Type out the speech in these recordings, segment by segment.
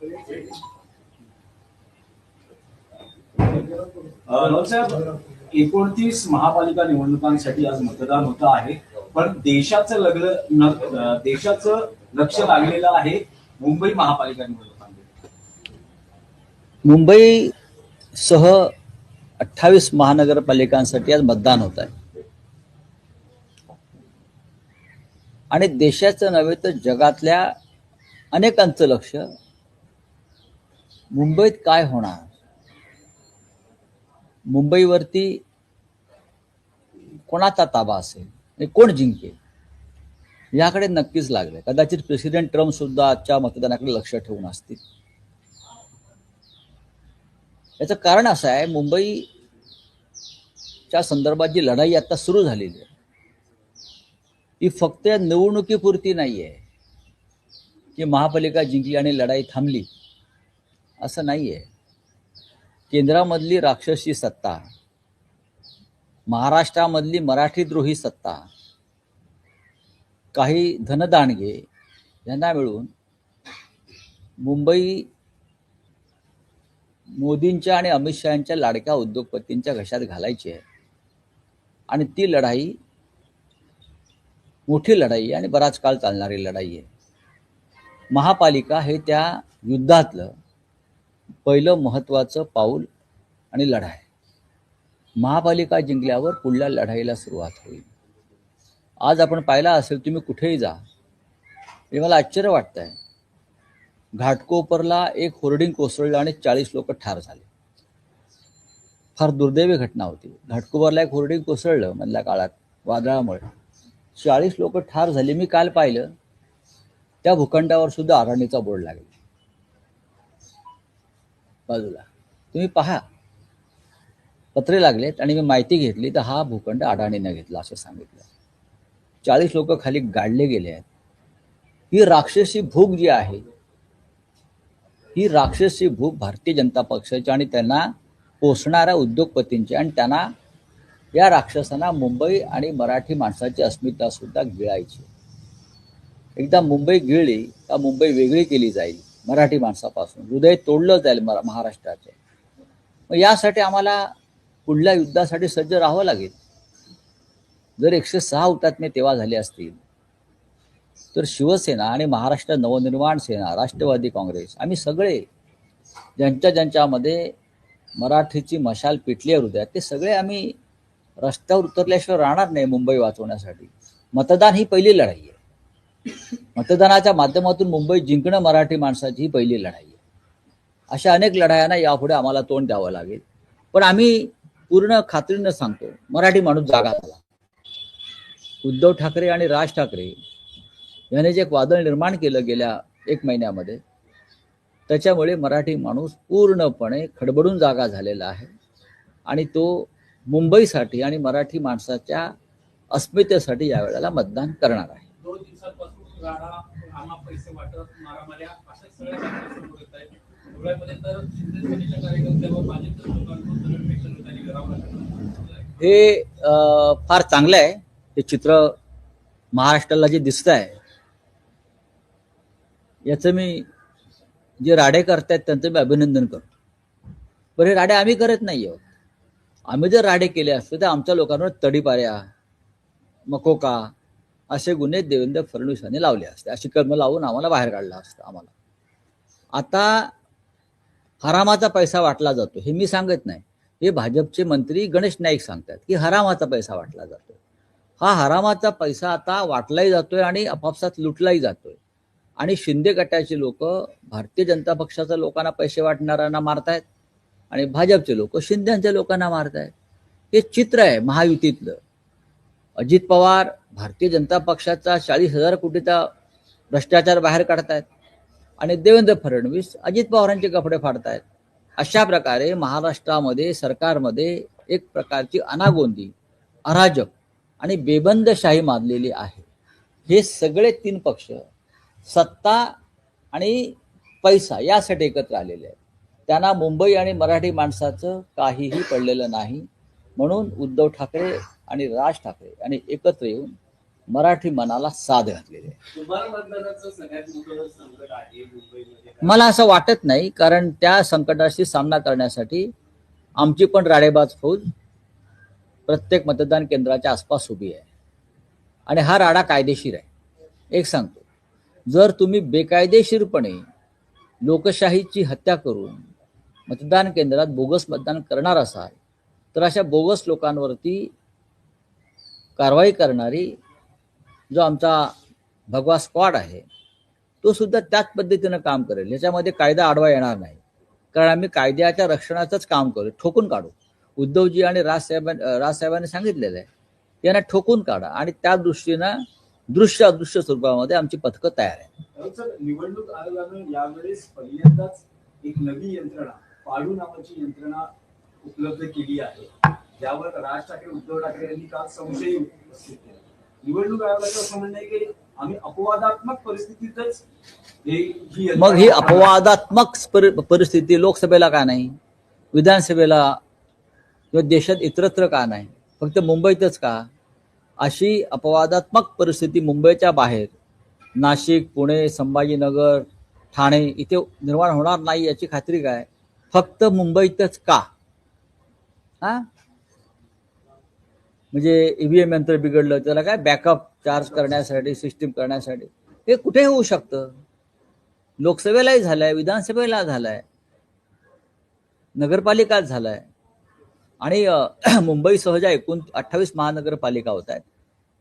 साहेब, 29 महापालिका निवडणुकांसाठी आज मतदान होतं आहे, पण देशाचं लक्ष लागलेलं आहे मुंबई महापालिका निवडणुकांमध्ये. मुंबई सह 28 महानगरपालिकांसाठी आज मतदान होत आहे आणि देशाचं नव्हे तर जगातल्या अनेकांचं लक्ष मुंबईत काय होणार, मुंबईवरती कोणाचा ताबा असेल आणि कोण जिंकेल याकडे नक्कीच लागले. कदाचित प्रेसिडेंट ट्रम्प सुद्धा आजच्या मतदानाकडे लक्ष ठेवून असतील. याचं कारण असं आहे, मुंबईच्या संदर्भात जी लढाई आता सुरू झालेली आहे ही फक्त निवडणुकीपुरती नाही आहे की महापालिका जिंकली आणि लढाई थांबली, असं नाही आहे. केंद्रामधली राक्षसी सत्ता, महाराष्ट्रामधली मराठीद्रोही सत्ता, काही धनदांडगे यांना मिळून मुंबई मोदींच्या आणि अमित शहांच्या लाडक्या उद्योगपतींच्या घशात घालायची आहे. आणि ती लढाई मोठी लढाई आहे आणि बराच काळ चालणारी लढाई आहे. महापालिका हे त्या युद्धातलं पहिलं महत्त्वाचं पाऊल आणि लढाई. महापालिका जिंकल्यावर पुढल्या लढाईला सुरुवात होईल. आज आपण पाहिला असेल, तुम्ही कुठेही जा, हे मला आश्चर्य वाटतंय, घाटकोपरला एक होर्डिंग कोसळलं आणि 40 लोक ठार झाले. फार दुर्दैवी घटना होती. घाटकोपरला एक होर्डिंग कोसळलं मधल्या काळात वादळामुळे, 40 लोक ठार झाले. मी काल पाहिलं, त्या भूखंडावर सुद्धा अडाणीचा बोर्ड लागला बाजूला. तुम्ही पहा, पत्रे लागलेत आणि मी माहिती घेतली तर हा भूखंड अडाणीने घेतला असं सांगितलं. 40 लोक खाली गाडले गेले आहेत. ही राक्षसी भूक जी आहे, ही राक्षसी भूक भारतीय जनता पक्षाची आणि त्यांना पोसणाऱ्या उद्योगपतींची, आणि त्यांना या राक्षसांना मुंबई आणि मराठी माणसाची अस्मिता सुद्धा गिळायची. एकदा मुंबई गिळली का मुंबई वेगळी केली जाईल मराठी माणसापासून, हृदय तोडलं जाईल महाराष्ट्राचं. मग यासाठी आम्हाला पुढल्या युद्धासाठी सज्ज राहावं लागेल. जर 106 हुतात्मे तेव्हा झाले असतील तर शिवसेना आणि महाराष्ट्र नवनिर्माण सेना, राष्ट्रवादी काँग्रेस, आम्ही सगळे ज्यांच्यामध्ये मराठीची मशाल पेटली हृदयात, ते सगळे आम्ही रस्त्यावर उतरल्याशिवाय राहणार नाही मुंबई वाचवण्यासाठी. मतदान ही पहिली लढाई आहे. मतदानाच्या माध्यमातून मुंबई जिंकणं मराठी माणसाची ही पहिली लढाई आहे. अशा अनेक लढायांना यापुढे आम्हाला तोंड द्यावं लागेल. पण आम्ही पूर्ण खात्रीनं सांगतो, मराठी माणूस जागा झाला. उद्धव ठाकरे आणि राज ठाकरे यांनी जे एक वादळ निर्माण केलं गेल्या 1 महिन्यामध्ये, त्याच्यामुळे मराठी माणूस पूर्णपणे खडबडून जागा झालेला आहे. आणि तो मुंबईसाठी आणि मराठी माणसाच्या अस्मितेसाठी यावेळेला मतदान करणार आहे. 2 दिवसांपासून राडा, आम्हा पैसे वाटप, मारामाऱ्या अशा सगळ्या गोष्टी सुरू होत आहेत. धुळ्यामध्ये तर शिंदे सेनेच्या कार्यकर्त्यावर भाजपच्या लोकांवर दगडफेक करत आणि घरावर हे फार चांगलं आहे. हे चित्र महाराष्ट्राला जे दिसत आहे, याचं मी जे राडे करतायत त्यांचं मी अभिनंदन करतो. पण हे राडे आम्ही करत नाही आहोत. आम्ही जर राडे केले असते तर आमच्या लोकांवर तडीपाऱ्या, मकोका असे गुन्हे देवेंद्र फडणवीसांनी लावले असते. अशी कर्म लावून आम्हाला बाहेर काढलं असतं. आम्हाला आता हरामाचा पैसा वाटला जातो हे मी सांगत नाही, हे भाजपचे मंत्री गणेश नाईक सांगतात की हरामाचा पैसा वाटला जातो. हा हरामाचा पैसा आता वाटलाही जातोय आणि आपापसात लुटलाही जातोय. आणि शिंदे गटाचे लोक भारतीय जनता पक्षाच्या लोकांना पैसे वाटणाऱ्यांना मारतायत आणि भाजपचे लोक शिंदेच्या लोकांना मारतायत. हे चित्र आहे महायुतीतलं. अजित पवार भारतीय जनता पक्षाचा 40,000 कोटीचा भ्रष्टाचार बाहेर काढतायत आणि देवेंद्र फडणवीस अजित पवारांचे कपडे फाडतायत. अशा प्रकारे महाराष्ट्रामध्ये सरकारमध्ये एक प्रकारची अनागोंदी, अराजक आणि बेबंदशाही माजलेली आहे. हे सगळे 3 पक्ष सत्ता आणि पैसा यासाठी एकत्र आलेले आहेत. त्यांना मुंबई आणि मराठी माणसाचं काहीही पडलेलं नाही. म्हणून उद्धव ठाकरे आणि राज ठाकरे यांनी एकत्र येऊन मराठी मनाला साथ घातलेली आहे. तुम्हाला मतदानाचं सगळ्यात मोठं संकट आहे मुंबईमध्ये. मला असं वाटत नाही, कारण त्या संकटाशी सामना करण्यासाठी आमची पण राडेबाज फौज प्रत्येक मतदान केंद्राच्या आसपास उभी आहे आणि हा राडा कायदेशीर आहे. एक सांगतो, जर तुम्ही बेकायदेशीरपणे लोकशाहीची हत्या करून मतदान केंद्रात बोगस मतदान करणार असाल तर अशा बोगस लोकांवरती कारवाई करणारी जो आमचा भगवा स्क्वॉड आहे तो सुद्धा त्याच पद्धतीनं काम करेल. याच्यामध्ये कायदा आडवा येणार नाही, कारण आम्ही कायद्याच्या रक्षणाचंच काम करू, ठोकून काढू. उद्धवजी आणि राजसाहेबांनी सांगितलेलं आहे, यांना ठोकून काढा आणि त्या दृष्टीनं दृश्य अदृश्य स्वरूपामध्ये आमची पथकं तयार आहे. सर, निवडणूक आयोगानं यावेळेस पहिल्यांदाच एक नवी यंत्रणा, पाडू नावाची यंत्रणा उपलब्ध केली आहे, ज्यावर राज ठाकरे उद्धव ठाकरे यांनी काल संशय उपस्थित केला. निवडणूक आयोगाचं असं म्हणणं आहे की आम्ही अपवादात्मक परिस्थितीतच मग ही अपवादात्मक परिस्थिती लोकसभेला का नाही, विधानसभेला किंवा देशात इतरत्र का नाही, फक्त मुंबईतच का? अशी अपवादात्मक परिस्थिती मुंबईच्या बाहेर नाशिक, पुणे, संभाजीनगर, ठाणे इथे निर्माण होणार नाही याची खात्री काय? फक्त मुंबईतच का? हा, म्हणजे ईव्हीएम यंत्र बिघडलं, त्याला काय बॅकअप चार्ज करण्यासाठी, सिस्टीम करण्यासाठी, हे कुठे होऊ शकतं. लोकसभेलाही झालंय, विधानसभेला झालंय, नगरपालिकात झालंय आणि मुंबईसह ज्या एकूण 28 महानगरपालिका होत आहेत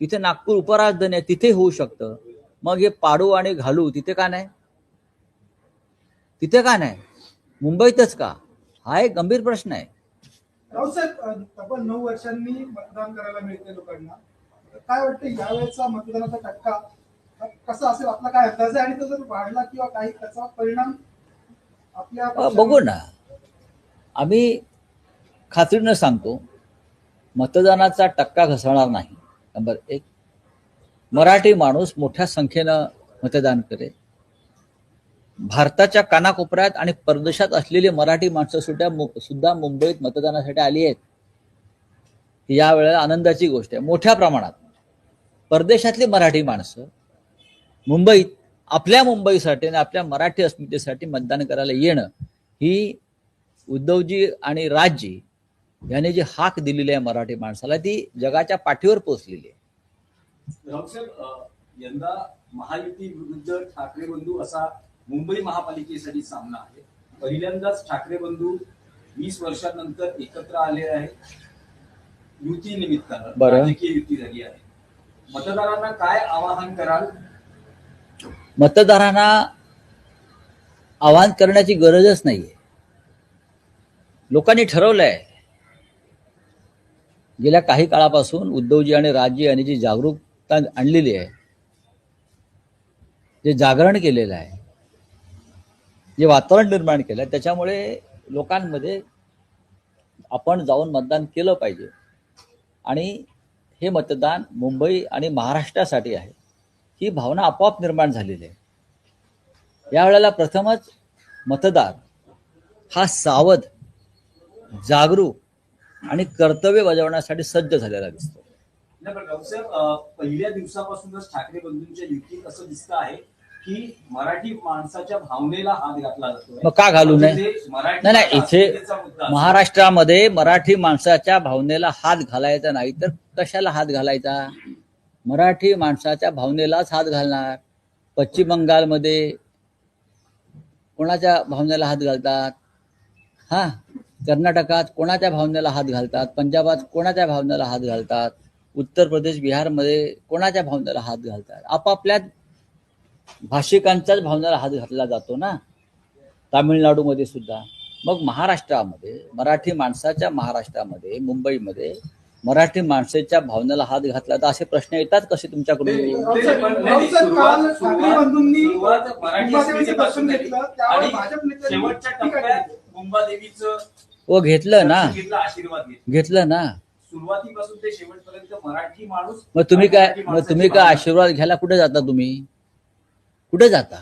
तिथे नागपूर उपराजधानी आहे, तिथे होऊ शकतं. मग हे पाडू आणि घालू तिथे का नाही? तिथे का नाही, मुंबईतच का? हा एक गंभीर प्रश्न आहे. रावसाहेब, तब्बल 9 वर्षांनी मतदान करायला मिळते लोकांना. काय वाटतं यावेळेचा मतदानाचा टक्का कसा असेल, आपला काय अंदाज आहे? आणि तो जर वाढला किंवा काही त्याचा परिणाम आपल्या बघू ना. आम्ही खात्रीनं सांगतो, मतदानाचा टक्का घसरणार नाही. नंबर 1, मराठी माणूस मोठ्या संख्येनं मतदान करेल. भारताच्या कानाकोपऱ्यात आणि परदेशात असलेली मराठी माणसं सुद्धा मुंबईत मतदानासाठी आली आहेत. या वेळेला आनंदाची गोष्ट आहे. मोठ्या प्रमाणात परदेशातली मराठी माणसं मुंबईत आपल्या मुंबईसाठी आणि आपल्या मराठी अस्मितेसाठी मतदान करायला येणं ही उद्धवजी आणि राजजी यांनी जी हाक दिलेली आहे मराठी माणसाला, ती जगाच्या पाठीवर पोहोचलेली आहे. रावसाहेब, यंदा महायुती विरुद्ध ठाकरे बंधू असा मुंबई महापालिकेसाठी सामना आहे. पहिल्यांदाच ठाकरे बंधू 20 वर्षांनंतर एकत्र आले आहेत युती निमित्तानं, राजकीय युती झाली आहे. मतदारांना काय आवाहन कराल? मतदारांना आवाहन करण्याची गरजच नाहीये. लोकांनी ठरवलंय. गेल्या काही काळापासून उद्धवजी आणि राजजी यांनी जी जागरूकता आणलेली आहे, जे जागरण केलेलं आहे, जे वातावरण निर्माण केलं आहे, त्याच्यामुळे लोकांमध्ये आपण जाऊन मतदान केलं पाहिजे आणि हे मतदान मुंबई आणि महाराष्ट्रासाठी आहे ही भावना आपोआप निर्माण झालेली आहे. यावेळेला प्रथमच मतदार हा सावध, जागरूक आणि कर्तव्य बजावण्यासाठी सज्ज झालेला दिसतो. रावसाहेब, पहिल्या दिवसापासूनच ठाकरे बंधूंच्या युतीत असं दिसतं आहे की मराठी माणसाच्या भावनेला हात घातला जातो. मग का घालू नये? नाही, इथे महाराष्ट्रामध्ये मराठी माणसाच्या भावनेला हात घालायचा नाही तर कशाला हात घालायचा? मराठी माणसाच्या भावनेलाच हात घालणार. पश्चिम बंगालमध्ये कोणाच्या भावनेला हात घालतात? हा, कर्नाटकात कोणाच्या भावनेला हात घालतात? पंजाबात कोणाच्या भावनेला हात घालतात? उत्तर प्रदेश, बिहारमध्ये कोणाच्या भावनेला हात घालतात? आपापल्या भाषिकांच्याच भावनेला हात घातला जातो ना, तामिळनाडूमध्ये सुद्धा. मग महाराष्ट्रामध्ये, मराठी माणसाच्या महाराष्ट्रामध्ये, मुंबईमध्ये मराठी माणसाच्या भावनेला हात घातला तर असे प्रश्न येतात कसे तुमच्याकडून? हो, घेतलं ना, घेतलं ना. सुरुवातीपासून ते शेवटपर्यंत मराठी माणूस. मग तुम्ही काय आशीर्वाद घ्यायला कुठे जाता? तुम्ही कुठे जाता?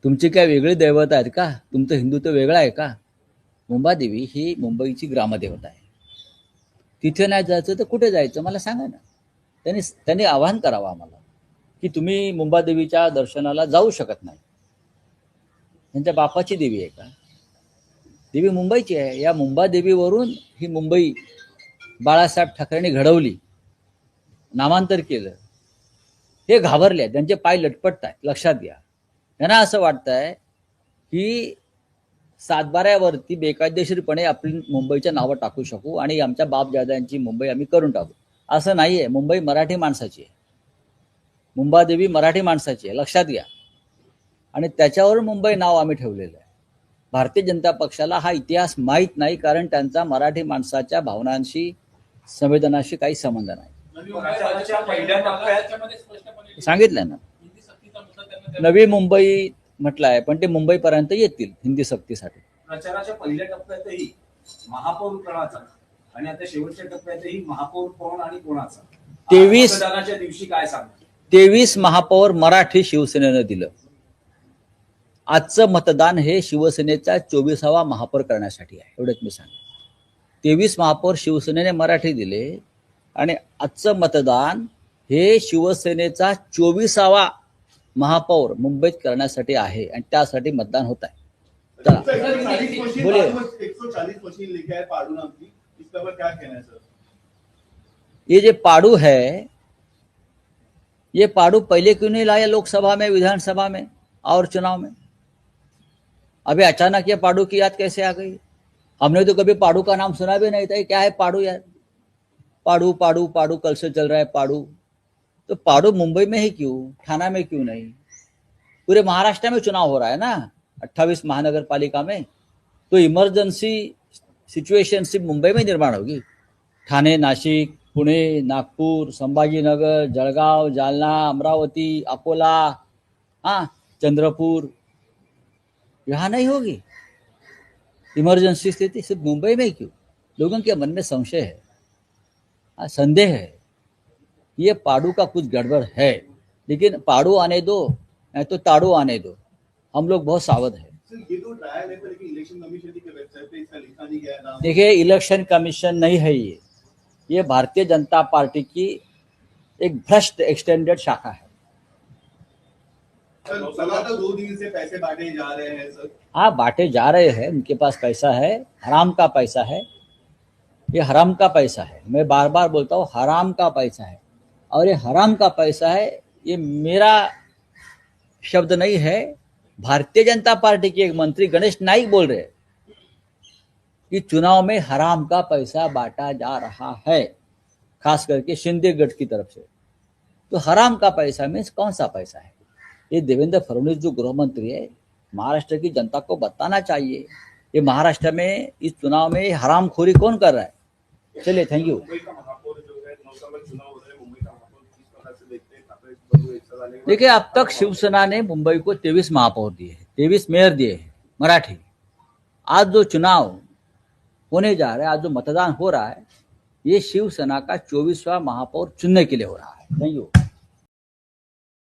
तुमची काय वेगळी दैवत आहेत का? तुमचं हिंदुत्व वेगळं आहे का? मुंबादेवी ही मुंबईची ग्रामदेवता आहे. तिथे नाही जायचं तर कुठे जायचं मला सांगा ना. त्यांनी आवाहन करावं आम्हाला की तुम्ही मुंबादेवीच्या दर्शनाला जाऊ शकत नाही. त्यांच्या बापाची देवी आहे का? देवी मुंबईची आहे. या मुंबादेवीवरून ही मुंबई बाळासाहेब ठाकरेंनी घडवली, नामांतर केलं. हे घाबरले, त्यांचे पाय लटपट आहेत. लक्षात घ्या. त्यांना असं वाटतंय की सातबाऱ्यावरती बेकायदेशीरपणे आपली मुंबईच्या नावं टाकू शकू आणि आमच्या बापदाद्यांची मुंबई आम्ही करून टाकू. असं नाहीये. मुंबई मराठी माणसाची आहे. मुंबादेवी मराठी माणसाची आहे. लक्षात घ्या. आणि त्याच्यावर मुंबई नाव आम्ही ठेवलेलं आहे. भारतीय जनता पक्षाला हा इतिहास माहीत नाही, कारण त्यांचा मराठी माणसाच्या भावनांशी, संवेदनाशी काही संबंध नाही. नवी मुंबई प्रचाराच्या भाजपच्या पहिल्या टप्प्यात त्याच्यामध्ये स्पष्टपणे सांगितलं ना, हिंदी सक्तीचा मुद्दा त्यांना द्यावा. नवी मुंबई म्हटलं आहे, पण ते मुंबईपर्यंत येतील हिंदी सक्तीसाठी. प्रचाराच्या पहिल्या टप्प्यातही महापौर कोणाचा आणि आता शेवटच्या टप्प्यातही महापौर कोण आणि कोणाचा, 23 मतदानाच्या दिवशी काय सांगणार? 23 महापौर मराठी शिवसेनेनं दिलं. आजचं मतदान हे शिवसेनेचा 24वा महापौर करण्यासाठी आहे. एवढंच मी सांगेन. 23 महापौर शिवसेनेने मराठी दिले आणि आजचं मतदान हे शिवसेनेचा 24वा महापौर मुंबईत करण्यासाठी आहे आणि त्यासाठी मतदान होत आहे. चला, बोलिए. 140 मशीन लिखा है पाडू नाम की, इसके ऊपर क्या कहना है सर? ये जो पाडू है, ये पाडू पहले क्यों नहीं लाया लोकसभा में, विधानसभा में और चुनाव में? अभी अचानक ये पाडू की याद कैसे आ गई? हमने तो कभी पाडू का नाम सुना भी नहीं था. ये क्या है पाडू यार? पाडू पाडू पाडू कल से चल रहा है पाडू. तो पाडू मुंबई में ही क्यों, थाना में क्यों नहीं? पूरे महाराष्ट्र में चुनाव हो रहा है ना, 28 महानगर पालिका में. तो इमरजेंसी सिचुएशन सिर्फ मुंबई में निर्माण होगी. ठाणे, नाशिक, पुणे, नागपूर, संभाजीनगर, जळगाव, जालना, अमरावती, अकोला, हाँ, चंद्रपुर, यहाँ नहीं होगी इमरजेंसी स्थिति. सिर्फ मुंबई में क्यों? लोगों के मन में संशय है, संदेह है. ये पाडू का कुछ गड़बड़ है, लेकिन पाडू आने दो, नहीं तो ताड़ू आने दो. हम लोग बहुत सावध है. सर ये तो ट्रायल है, पर लेकिन इलेक्शन कमीशन की वेबसाइट पे इसका लिखा नहीं गया है नाम. देखिए, इलेक्शन कमीशन नहीं है ये भारतीय जनता पार्टी की एक भ्रष्ट एक्सटेंडेड शाखा है. सर लगातार 2 दिन से पैसे बांटे जा रहे हैं सर. हाँ, बांटे जा रहे हैं. उनके पास पैसा है, हराम का पैसा है. ये हराम का पैसा है. मैं बार बार बोलता हूँ, हराम का पैसा है. और ये हराम का पैसा है, ये मेरा शब्द नहीं है. भारतीय जनता पार्टी के एक मंत्री गणेश नाइक बोल रहे कि चुनाव में हराम का पैसा बांटा जा रहा है, खास करके शिंदे गठ की तरफ से. तो हराम का पैसा मीन्स कौन सा पैसा है? ये देवेंद्र फडणवीस जो गृह मंत्री है, महाराष्ट्र की जनता को बताना चाहिए ये महाराष्ट्र में इस चुनाव में हरामखोरी कौन कर रहा है. चलिए, थैंक यू. मुंबई का महापौर जो है 9 साल में चुनाव हो रहे हैं, मुंबई का महापौर किस प्रकार से देखते हैं? ठाकरे बंधु एक साल आने के बाद- देखिए, अब तक शिवसेना ने मुंबई को 23 महापौर दिए हैं, 23 मेयर दिए हैं मराठी. आज जो चुनाव होने जा रहा है, आज जो मतदान हो रहा है, ये शिवसेना का 24वां महापौर चुनने के लिए हो रहा है. Thank you.